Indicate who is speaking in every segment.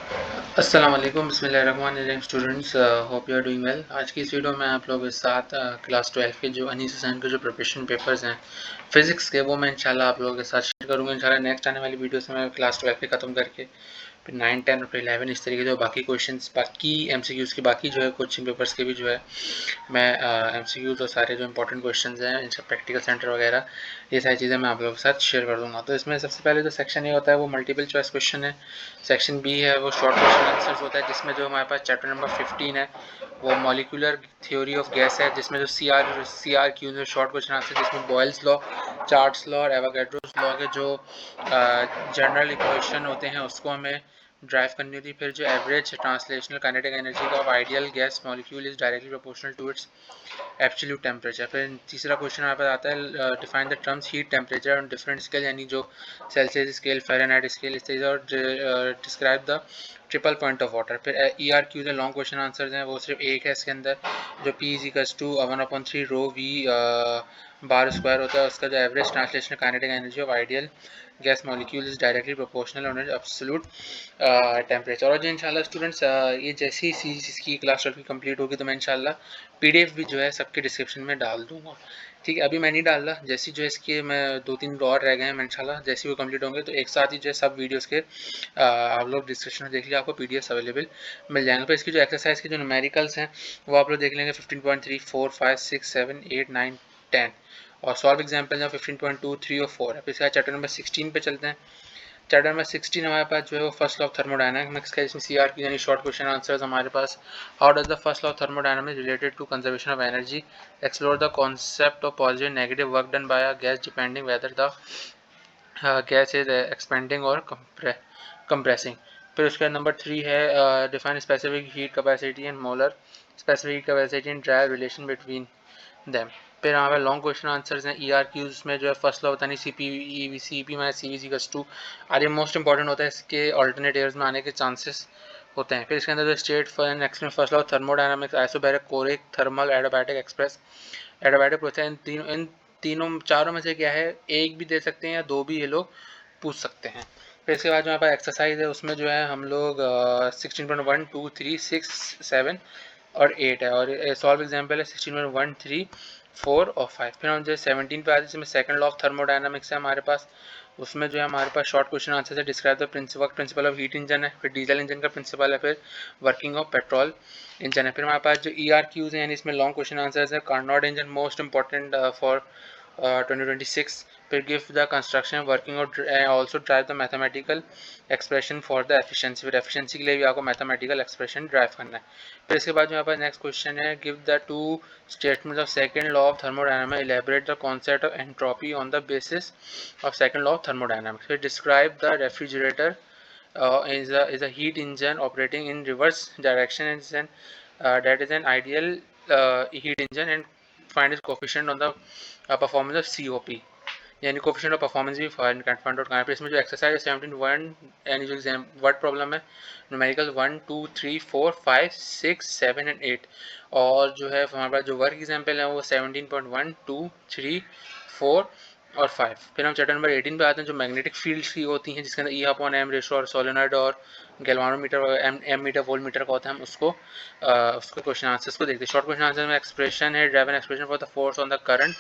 Speaker 1: अस्सलाम वालेकुम बिस्मिल्लाहिर्रहमानिर्रहीम students, hope you are doing well. आज की इस वीडियो में आप लोगों के साथ क्लास 12 के जो अनीस हुसैन के जो प्रिपरेशन पेपर्स हैं फिज़िक्स के, वो मैं इंशाल्लाह आप लोगों के साथ शेयर करूंगा। इंशाल्लाह नेक्स्ट आने वाली वीडियो से मैं क्लास 12 के ख़त्म करके फिर 9, 10 और फिर 11 इस तरीके जो बाकी क्वेश्चंस, बाकी एमसीक्यूज़ के, बाकी जो है कोचिंग पेपर्स के भी जो है मैं एमसीक्यूज़ और सारे जो इंपॉर्टेंट क्वेश्चंस हैं इनका प्रैक्टिकल सेंटर वगैरह ये सारी चीज़ें मैं आप लोगों के साथ शेयर कर दूंगा। तो इसमें सबसे पहले जो सेक्शन ए होता है वो मल्टीपल चॉइस क्वेश्चन है। सेक्शन बी है वो शॉर्ट क्वेश्चन आंसर्स होता है, जिसमें जो हमारे पास चैप्टर नंबर 15 है वो मॉलिक्यूलर थ्योरी ऑफ गैस है, जिसमें जो सी आर क्यू जो शॉर्ट क्वेश्चन आंसर, जिसमें बॉयल्स लॉ, चार्ल्स लॉ और एवोगैड्रोस लॉ के जो जनरल इक्वेशन होते हैं उसको हमें ड्राइव करनी होती है। फिर जो एवरेज ट्रांसलेशनल काइनेटिक एनर्जी का of ideal gas molecule is directly proportional to its absolute temperature. फिर तीसरा क्वेश्चन हमारे पास आता है define the terms heat temperature on different scale, यानी जो सेल्सियस स्केल, फ़ारेनहाइट स्केल इस तरीके, और describe the triple point of water. फिर ई आर क्यू जो लॉन्ग क्वेश्चन आंसर्स हैं वो सिर्फ एक है इसके अंदर, जो P is equals to 1/3 row we bar square होता है। उसका जो average translational kinetic energy of ideal gas molecule is directly proportional on it's absolute temperature. और जो इंशाल्लाह स्टूडेंट्स ये जैसी ही इसकी क्लास 12 की कंप्लीट होगी तो मैं इंशाल्लाह पीडीएफ भी जो है सबके डिस्क्रिप्शन में डाल दूंगा। ठीक है, अभी मैं नहीं डाल रहा, जैसी जो है इसके मैं 2-3 और रह गए हैं, मैं इंशाल्लाह जैसे वो कंप्लीट होंगे तो एक साथ ही जो है सब वीडियोस के आप लोग डिस्क्रिप्शन में देख लीजिए, आपको पीडीएफ अवेलेबल मिल जाएंगे। फिर इसकी जो एक्सरसाइज के जो न्यूमेरिकल्स हैं वो आप लोग देख लेंगे 15.3, 4, 5, 6, 7, 8, 9, 10, और सॉल्व एग्जाम्पल जो 15.2, 3 और 4 है। फिर इसका चैप्टर नंबर 16 पे चलते हैं। चैप्टर नंबर 16 हमारे पास जो है वो फर्स्ट लॉ ऑफ थर्मोडायनामिक्स का, इसमें सीआर की यानी शॉर्ट क्वेश्चन आंसर्स हमारे पास। How does the first law of thermodynamics related to conservation of energy, explore the concept of positive negative work done by a gas depending whether the gas is expanding और compressing. फिर उसका number 3 है define specific heat capacity and molar specific heat capacity and derive relation between them. फिर हमारे long question answers हैं E R cues में जो है फर्स्ट लॉ बतानी C P minus C V सी कस टू, और ये मोस्ट इंपॉर्टेंट होता है, इसके ऑल्टरनेट एयर्स में आने के चांसेस होते हैं। फिर इसके अंदर जो state first law thermodynamics isobaric choric thermal adiabatic express adiabatic process, इन तीनों चारों में से क्या है, एक भी दे सकते हैं या दो भी ये लोग पूछ सकते हैं। फिर इसके बाद जो हमारे पास एक्सरसाइज है उसमें जो है हम लोग 16.1, 2, 3, 6, 7 और 8 है, और सॉल्व एग्जाम्पल है 16.1, 3, 4 और 5। फिर हम जो 17 पे आते हैं, जिसमें सेकंड लॉ ऑफ थर्मोडायनामिक्स है हमारे पास। उसमें जो है हमारे पास शॉर्ट क्वेश्चन आंसर है, describe the principle of heat engine है, फिर डीजल इंजन का प्रिंसिपल है, फिर वर्किंग ऑफ पेट्रोल इंजन है। फिर हमारे पास जो ई आर क्यूज है यानी इसमें लॉन्ग क्वेश्चन आंसर है, Carnot engine most important for 2026। फिर गिव द कंस्ट्रक्शन वर्किंग और also drive the mathematical expression for the efficiency. फिर एफिशिएंसी के लिए भी आपको मैथमेटिकल एक्सप्रेशन ड्राइव करना है। फिर इसके बाद जो यहाँ पर नेक्स्ट क्वेश्चन है, give the two statements of second law of thermodynamics, elaborate the concept of entropy on the basis of second law of thermodynamics. फिर describe the refrigerator is a heat engine operating in reverse direction, that is an ideal heat engine, and find its coefficient on the performance of COP, यानी coefficient of performance भी find out करना है। इसमें जो exercise है 17.1 यानी जो exam word problem है, न्यूमेरिकल 1, 2, 3, 4, 5, 6, 7 एंड 8, और जो है हमारे पास जो वर्क एग्जाम्पल है वो 17.1, 2, 3, 4 और 5। फिर हम चैप्टर नंबर 18 पे आते हैं, जो मैग्नेटिक फील्ड्स की होती हैं, जिसके अंदर ई अपॉन एम रेशो और सोलेनॉइड और galvanometer ammeter voltmeter का होता है, हम उसको क्वेश्चन आंसर्स को देखते हैं। शॉर्ट क्वेश्चन आंसर में एक्सप्रेशन है, driven expression for the force on the current,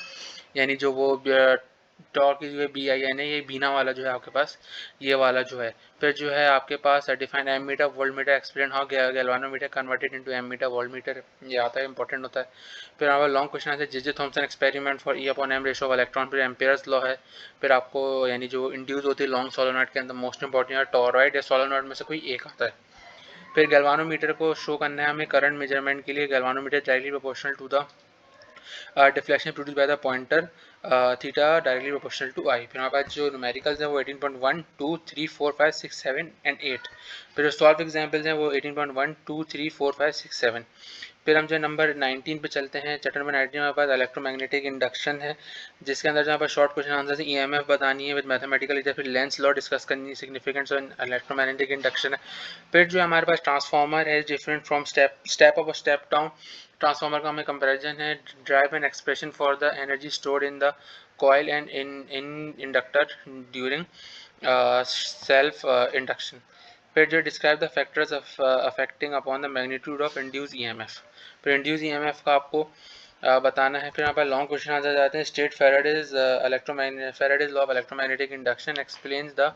Speaker 1: यानी जो वो टॉर्क जो है बी आई एन है, ये बीना वाला जो है आपके पास, ये वाला जो है। फिर जो है आपके पास define ammeter voltmeter explain how galvanometer converted into ammeter voltmeter, ये आता है, इंपॉर्टेंट होता है। फिर हमारा लॉन्ग क्वेश्चन आता है J J Thomson experiment for E upon M ratio of electron, फिर एम्पेयर्स लॉ है। फिर आपको यानी जो इंड्यूस होती है लॉन्ग सोलोनॉइड के अंदर, मोस्ट इंपॉर्टेंट है टोरॉइड या सोलोनॉइड में से कोई एक आता है। फिर गैल्वानोमीटर को शो करना है हमें करंट मेजरमेंट के लिए, galvanometer directly proportional to the deflection produced by the pointer theta directly proportional to I। फिर हमारे पास जो न्यूमेरिकल्स हैं वो 18.1, 2, 3, 4, 5, 6, 7 एंड 8। फिर जो सॉल्व एग्जाम्पल्स हैं वो 18.1, 2, 3, 4, 5, 6, 7। फिर हम जो नंबर 19 पे चलते हैं, चैप्टर नंबर 19 में हमारे पास इलेक्ट्रोमैग्नेटिक इंडक्शन है, जिसके अंदर जो हमारे पास शॉर्ट क्वेश्चन आंसर है, ईएमएफ बतानी है विद मैथमेटिकल, फिर लेंस लॉ डिस्कस करनी है, सिग्निफिकेंस ऑफ इलेक्ट्रोमैग्नेटिक इंडक्शन है। फिर जो हमारे पास ट्रांसफार्मर है डिफरेंट फ्रॉम स्टेप अप और स्टेप डाउन, ट्रांसफार्मर का हमें कंपैरिजन है, drive an expression for the energy stored in the coil and in inductor during self induction. फिर जो describe the factors affecting upon the magnitude of induce EMF, फिर induce EMF का आपको बताना है। फिर यहाँ पर लॉन्ग क्वेश्चन आ जाते हैं। State Faraday's law of electromagnetic induction explains the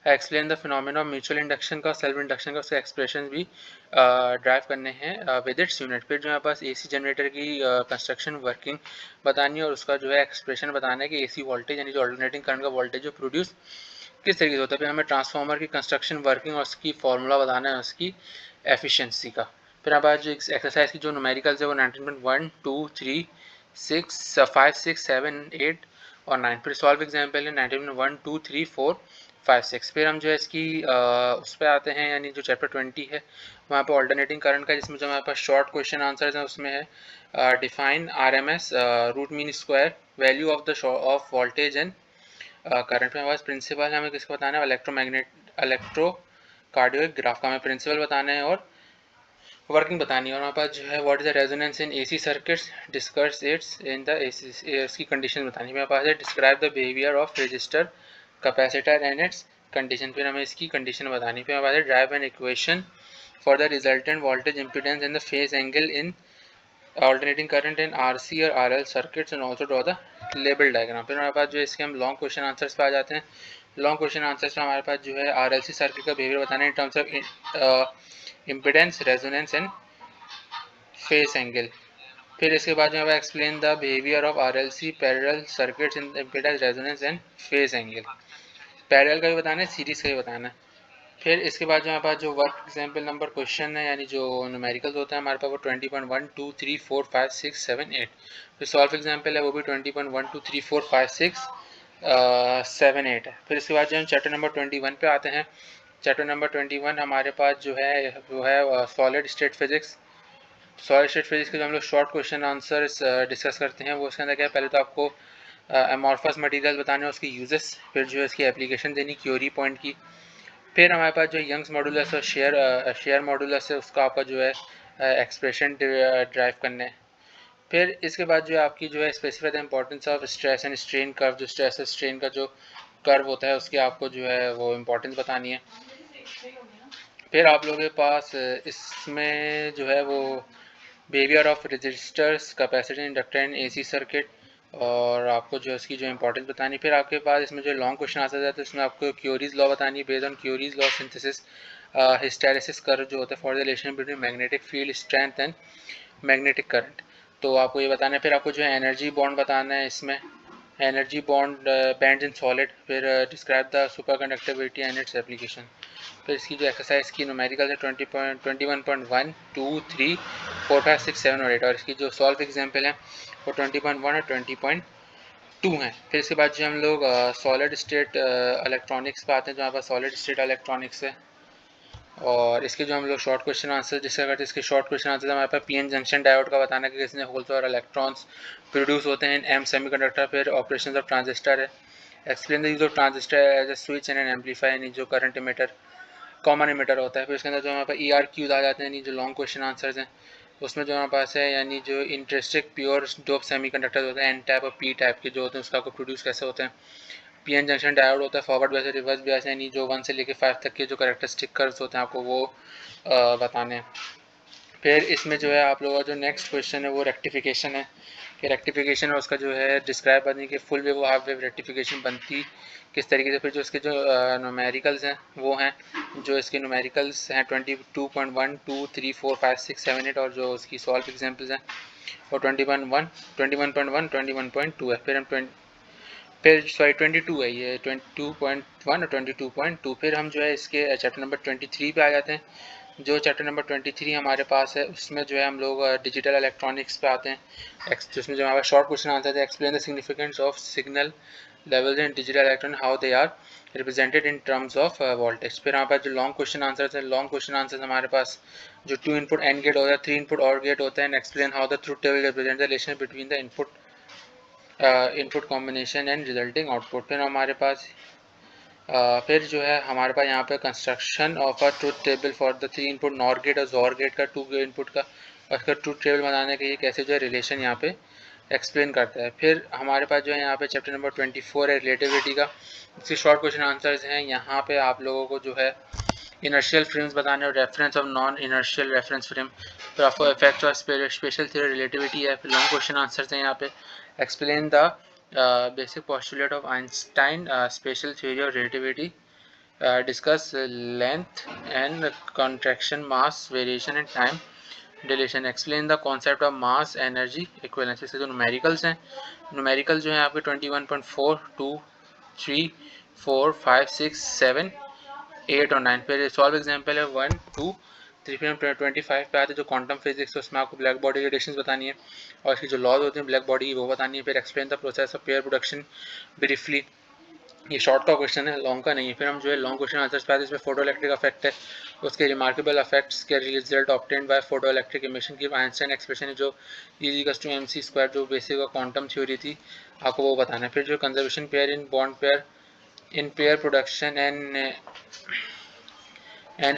Speaker 1: explain the phenomena of mutual induction का, सेल्फ इंडक्शन का, उसके एक्सप्रेशन भी ड्राइव करने हैं विद इट्स यूनिट। फिर जो हमारे पास एसी जनरेटर की कंस्ट्रक्शन वर्किंग बतानी है और उसका जो है एक्सप्रेशन बताना है कि एसी वोल्टेज यानी जो अल्टरनेटिंग करंट का वोल्टेज जो प्रोड्यूस किस तरीके से होता है। फिर हमें ट्रांसफार्मर की कंस्ट्रक्शन वर्किंग और उसकी फॉर्मूला बताना है उसकी एफिशिएंसी का। फिर हमारे पास जो एक्सरसाइज की जो न्यूमेरिकल्स है वो 19.1 2 3 6 5 6 7 8 और 9। फिर सॉल्व एग्जाम्पल है 19.1 2 3 4 5 6। फिर हम जो है इसकी उस पर आते हैं, यानी जो चैप्टर 20 है वहाँ पे ऑल्टरनेटिंग करंट का, जिसमें जो हमारे पास शॉर्ट क्वेश्चन आंसर्स हैं उसमें है define RMS root mean square value of the of voltage and current. में हमारे पास प्रिंसिपल हमें किसको बताना है, इलेक्ट्रोकार्डियोग्राफ का हमें प्रिंसिपल बताना है और वर्किंग बतानी है। और हमारे पास जो है what is the resonance in AC circuits, discuss its in the AC, इसकी कंडीशन बतानी है। मेरे पास है describe the behaviour of resistor, capacitor and its condition, फिर हमें इसकी कंडीशन बतानी। फिर हमारे पास derive an equation for the resultant voltage impedance and the phase angle in alternating current in RC और RL circuits and also draw the label diagram। फिर हमारे पास जो है इसके हम लॉन्ग क्वेश्चन आंसर्स पे आ जाते हैं। लॉन्ग क्वेश्चन आंसर्स में हमारे पास जो है RLC सर्किट का बिहेवियर बताना है इन terms of impedance, resonance and face angle. फिर इसके बाद जो है explain the behaviour of RLC parallel circuits in impedance, resonance and face angle. Parallel का भी बताना है, सीरीज का भी बताना है। फिर इसके बाद जो हमारे पास जो वर्क एग्जाम्पल नंबर क्वेश्चन है यानी जो न्यूमेरिकल्स होते हैं हमारे पास वो 20.1 2 3 4 5 6 7 8। फिर सॉल्व एग्जाम्पल है वो भी 20.1 2 3 4 5 6 7 8 है। फिर इसके बाद जो हम चैप्टर नंबर 21 पे आते हैं। चैप्टर नंबर 21 हमारे पास जो है वो है solid state physics. Solid state physics के जो हम लोग शॉर्ट क्वेश्चन आंसर डिस्कस करते हैं वो उसके अंदर क्या है, पहले तो आपको अमॉर्फस मटेरियल बताने उसकी यूजेस, फिर जो है इसकी एप्लीकेशन देनी क्यूरी पॉइंट की। फिर हमारे पास जो यंग्स मॉडुलस और शेयर मॉडुलस है उसका आपका जो है एक्सप्रेशन ड्राइव करना है। फिर इसके बाद जो है आपकी जो है specify the importance of stress and strain curve, जो स्ट्रेस स्ट्रेन का जो कर्व होता है उसकी आपको जो है वो इम्पोर्टेंस बतानी है। फिर आप लोगों के पास इसमें जो है वो behaviour of resistors, capacitor, inductor and AC circuit और आपको जो इसकी जो इंपॉर्टेंस बतानी। फिर आपके पास इसमें जो लॉन्ग क्वेश्चन आता है तो इसमें आपको क्यूरीज लॉ बतानी है, based on curies law synthesis hysteresis curve जो होता है for the relation between magnetic field strength and magnetic current, तो आपको ये बताना है। फिर आपको जो है एनर्जी बॉन्ड बताना है, इसमें energy bond band in solid. फिर describe the superconductivity and its application. फिर इसकी जो एक्सरसाइज की न्यूमेरिकल है 21.1 2 3 4 5 6 7 और 8 और इसकी जो सॉल्व एग्जाम्पल है वो 20.1 और 20.2 हैं। फिर इसके बाद जो हम लोग सॉलिड स्टेट इलेक्ट्रॉनिक्स पे आते हैं, जो हमारे पास सॉलिड स्टेट इलेक्ट्रॉनिक्स है और इसके जो हम लोग शॉर्ट क्वेश्चन आंसर डिस्कस करते हैं। इसके शॉर्ट क्वेश्चन आंसर हमारे पास पीएन जंक्शन डायोड का बताना है कि किसने होल्स और इलेक्ट्रॉन्स प्रोड्यूस होते हैं एम सेमीकंडक्टर। फिर ऑपरेशन ऑफ ट्रांजिस्टर है, explain the use of transistor as a switch and an amplifier, यानी जो करंट इमीटर कॉमन इमीटर होता है। फिर उसके अंदर जो हमारे पास ई आर क्यूज आ जाते हैं, यानी जो लॉन्ग क्वेश्चन आंसर्स हैं उसमें जो हमारे पास है यानी जो इंट्रिंसिक प्योर डोप सेमीकंडक्टर होते हैं एन टाइप और पी टाइप के जो होते हैं उसका आपको प्रोड्यूस कैसे होते हैं। पीएन जंक्शन डायोड होता है फॉरवर्ड बायस, रिवर्स बायस, यानी जो 1 से लेकर 5 तक के जो कैरेक्टरिस्टिक कर्व्स होते हैं आपको वो बताने हैं। फिर इसमें जो है आप लोगों का जो नेक्स्ट क्वेश्चन है वो रेक्टिफिकेशन है कि रेक्टिफिकेशन और उसका जो है डिस्क्राइब करने की full wave half wave rectification बनती किस तरीके से। फिर जो इसके जो न्यूमेरिकल्स हैं वो हैं, जो इसके न्यूमेरिकल्स हैं 22.1 2 3 4 5 6 7 8 और जो उसकी सॉल्व एग्जाम्पल्स हैं वो 21.1 21.2 है। फिर हम फिर सॉरी 22 है ये 22.1 और 22.2। फिर हम जो है इसके चैप्टर नंबर 23 पे आ जाते हैं। जो चैप्टर नंबर 23 हमारे पास है उसमें जो है हम लोग डिजिटल इलेक्ट्रॉनिक्स पे आते हैं, जिसमें जो हमारा शॉर्ट क्वेश्चन आंसर है explain the significance of signal levels in digital electron how they are represented in terms of voltage. फिर हमारे पास जो लॉन्ग क्वेश्चन आंसर है, लॉन्ग क्वेश्चन आंसर हमारे पास जो 2 इनपुट एंड गेट होता है, 3 इनपुट और गेट होता है and explain how the truth table represent the relation between the input combination and resulting output. फिर हमारे पास फिर जो है हमारे पास यहाँ पे construction of a truth table for the 3 input NOR gate और जोर गेट का 2 इनपुट का उसका ट्रुथ टेबल बनाने के लिए कैसे जो है रिलेशन यहाँ पे एक्सप्लेन करता है। फिर हमारे पास जो है यहाँ पे चैप्टर नंबर 24 है रिलेटिविटी का। इसके शॉर्ट क्वेश्चन आंसर्स हैं। यहाँ पे आप लोगों को जो है इनर्शियल फ्रेम्स बताने और reference of non inertial reference frame, फिर आपको इफेक्ट और स्पेशल थ्योरी रिलेटिविटी है। फिर लॉन्ग क्वेश्चन आंसर्स हैं यहाँ पे। Explain the basic postulate of Einstein special theory और relativity, discuss length and contraction, mass variation and time dilation, explain the concept of mass energy equivalence। इसके जो numericals हैं, numerical जो है आपके 21.4 2 3 4 5 6 7 8 और 9। फिर सॉल्व एग्जाम्पल है 1 2 3। फिर हम 25 पे आते हैं जो क्वांटम फिजिक्स है, उसमें आपको ब्लैक बॉडी रिलेशंस बतानी है और इसकी जो लॉज होते हैं ब्लैक बॉडी की वो बतानी है। फिर explain the process of pair production briefly. ये शॉर्ट का क्वेश्चन है, लॉन्ग का नहीं है। फिर हम जो है लॉन्ग क्वेश्चन आंसर्स पे आते हैं। इसमें फोटो इलेक्ट्रिक इफेक्ट है, उसके रिमार्केबल इफेक्ट्स के result obtained by photo electric emission की आइंस्टाइन एक्सप्रेशन है जो E=mc² जो बेसिक क्वांटम थ्योरी थी, आपको वो बताना है। फिर जो conservation pair in bond pair in pair production and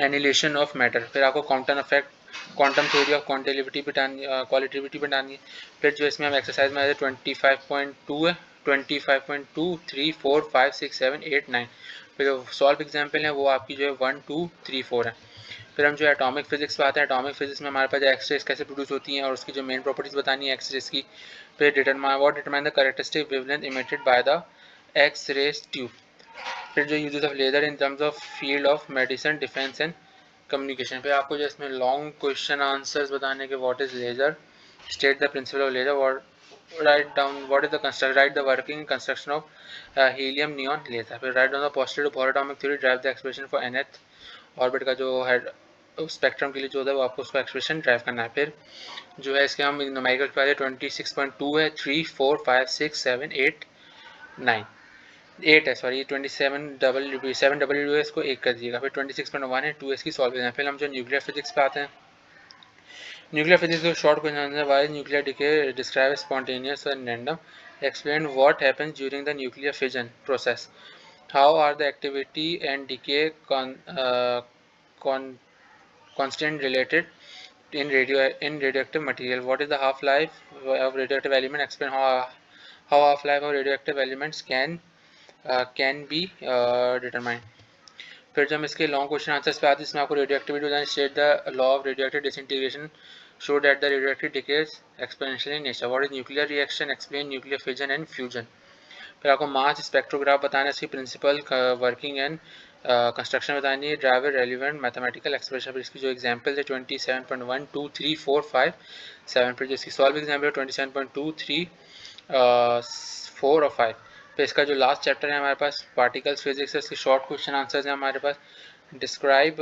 Speaker 1: annihilation of matter. फिर आपको quantum effect, quantum theory of क्वालिटिविटी बतानी है। फिर जो इसमें हम एक्सरसाइज में आए 25.2 है, 25.2 3 4 5 6 7 8 9। फिर जो सॉल्व एग्जाम्पल है वो आपकी जो है 1 2 3 4 है। फिर हम जो है एटॉमिक फिजिक्स पे आते हैं। एटॉमिक फिजिक्स में हमारे पास एक्सरेज कैसे प्रोड्यूस होती हैं और उसकी जो मेन प्रॉपर्टीज बतानी है एक्सरेज की। फिर determine the characteristic wavelength emitted by the X rays tube. फिर जो uses of laser in terms of field of medicine, defence and communication. फिर आपको जो इसमें लॉन्ग क्वेश्चन आंसर्स बताने के what is laser, state the principle of laser, write down what is the construct, write the working construction of helium neon laser। फिर write down the postulate of Bohr atomic theory, drive the expression for nth orbit का जो है spectrum के लिए जो होता है वो आपको उसका एक्सप्रेशन ड्राइव करना है। फिर जो है इसके हम न्यूमेरिकल पहले 26.2 है 3 4 5 6 7 8 9 8 है, सॉरी 7 इसको 1 कर दीजिएगा। फिर 26.1 है 2s की सॉल्व है। फिर हम जो न्यूक्लियर फिजिक्स पे आते हैं। न्यूक्लियर फिजिक्स का शॉर्ट क्वेश्चन है why nuclear decay describe spontaneous and random, explain what happens during the nuclear fission process, how are the activity and decay constant related in radioactive material, what is the half life of radioactive element, explain how half life of radioactive elements can be determined। फिर जब हम इसके long question answers पे आते हैं, इसमें आपको radio activity बताएं, state the law of radio active disintegration, show that the radio active decays exponential in nature, what is nuclear reaction, explain nuclear fission and fusion. फिर आपको मास स्पेक्ट्रोग्राफ बताना है, इसकी प्रिंसिपल वर्किंग एंड कंस्ट्रक्शन बतानी है, driver relevant mathematical expression. फिर इसकी जो एग्जांपल है 27.1 2 3 4 5 7। फिर जो इसकी सॉल्व एग्जांपल है 27.2 3 4 और 5। फिर इसका जो लास्ट चैप्टर है हमारे पास पार्टिकल्स फिजिक्स है, इसके शॉर्ट क्वेश्चन आंसर्स हैं हमारे पास। Describe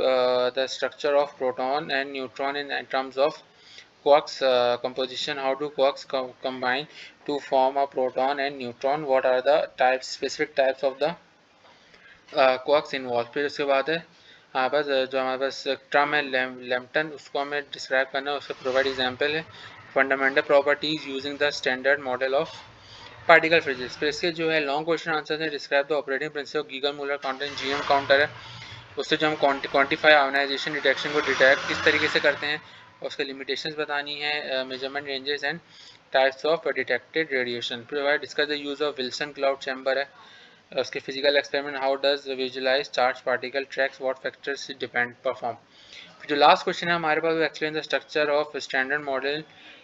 Speaker 1: the structure of proton and neutron in terms of quarks composition, how do quarks combine to form a proton and neutron, what are the types, specific types of the quarks involved। फिर उसके बाद है हमारे पास जो हमारे पास term है Lampton, उसको हमें डिस्क्राइब करना है, उसका प्रोवाइड एग्जांपल है fundamental properties using the standard model of particle physics. फिर इसके जो है लॉन्ग क्वेश्चन आंसर है, describe the operating principle Geiger Muller counter, GM counter है, उससे जो हम क्वांटिफाई आयोनाइजेशन डिटेक्शन को डिटेक्ट किस तरीके से करते हैं, उसके लिमिटेशंस बतानी है, measurement ranges and types of detected radiation. फिर discuss the use of Wilson cloud chamber है, उसके physical experiment, how does visualize charge particle tracks, what factors depend perform. फिर जो लास्ट क्वेश्चन है हमारे पास वो explain the structure of standard model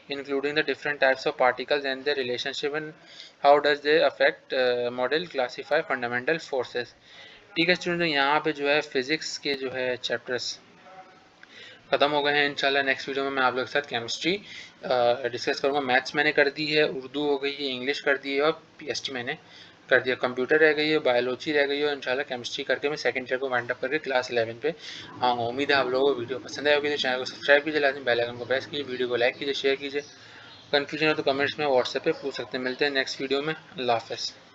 Speaker 1: including the different types of particles and their relationship and how does they affect model classify fundamental forces। ठीक है student, यहाँ पे जो है फिजिक्स के जो है चैप्टर्स ख़त्म हो गए हैं। इंशाल्लाह नेक्स्ट वीडियो में मैं आप लोगों के साथ केमिस्ट्री डिस्कस करूँगा। मैथ्स मैंने कर दी है, उर्दू हो गई है, इंग्लिश कर दी है और पीएसटी मैंने कर दिया, कंप्यूटर रह गई है, बायोलॉजी रह गई है और इंशाल्लाह केमिस्ट्री करके मैं सेकंड ईयर को वाइंड अप करके क्लास 11 पे आऊँगा। उम्मीद है आप लोगों को वीडियो पसंद आए होगी, तो चैनल को सब्सक्राइब कीजिए, लाजमी बेल आइकन को प्रेस कीजिए, वीडियो को लाइक कीजिए, शेयर कीजिए। कन्फ्यूजन हो तो कमेंट्स में व्हाट्सएप पे पूछ सकते हैं। मिलते हैं नेक्स्ट वीडियो में। अल्लाह हाफ़िज़।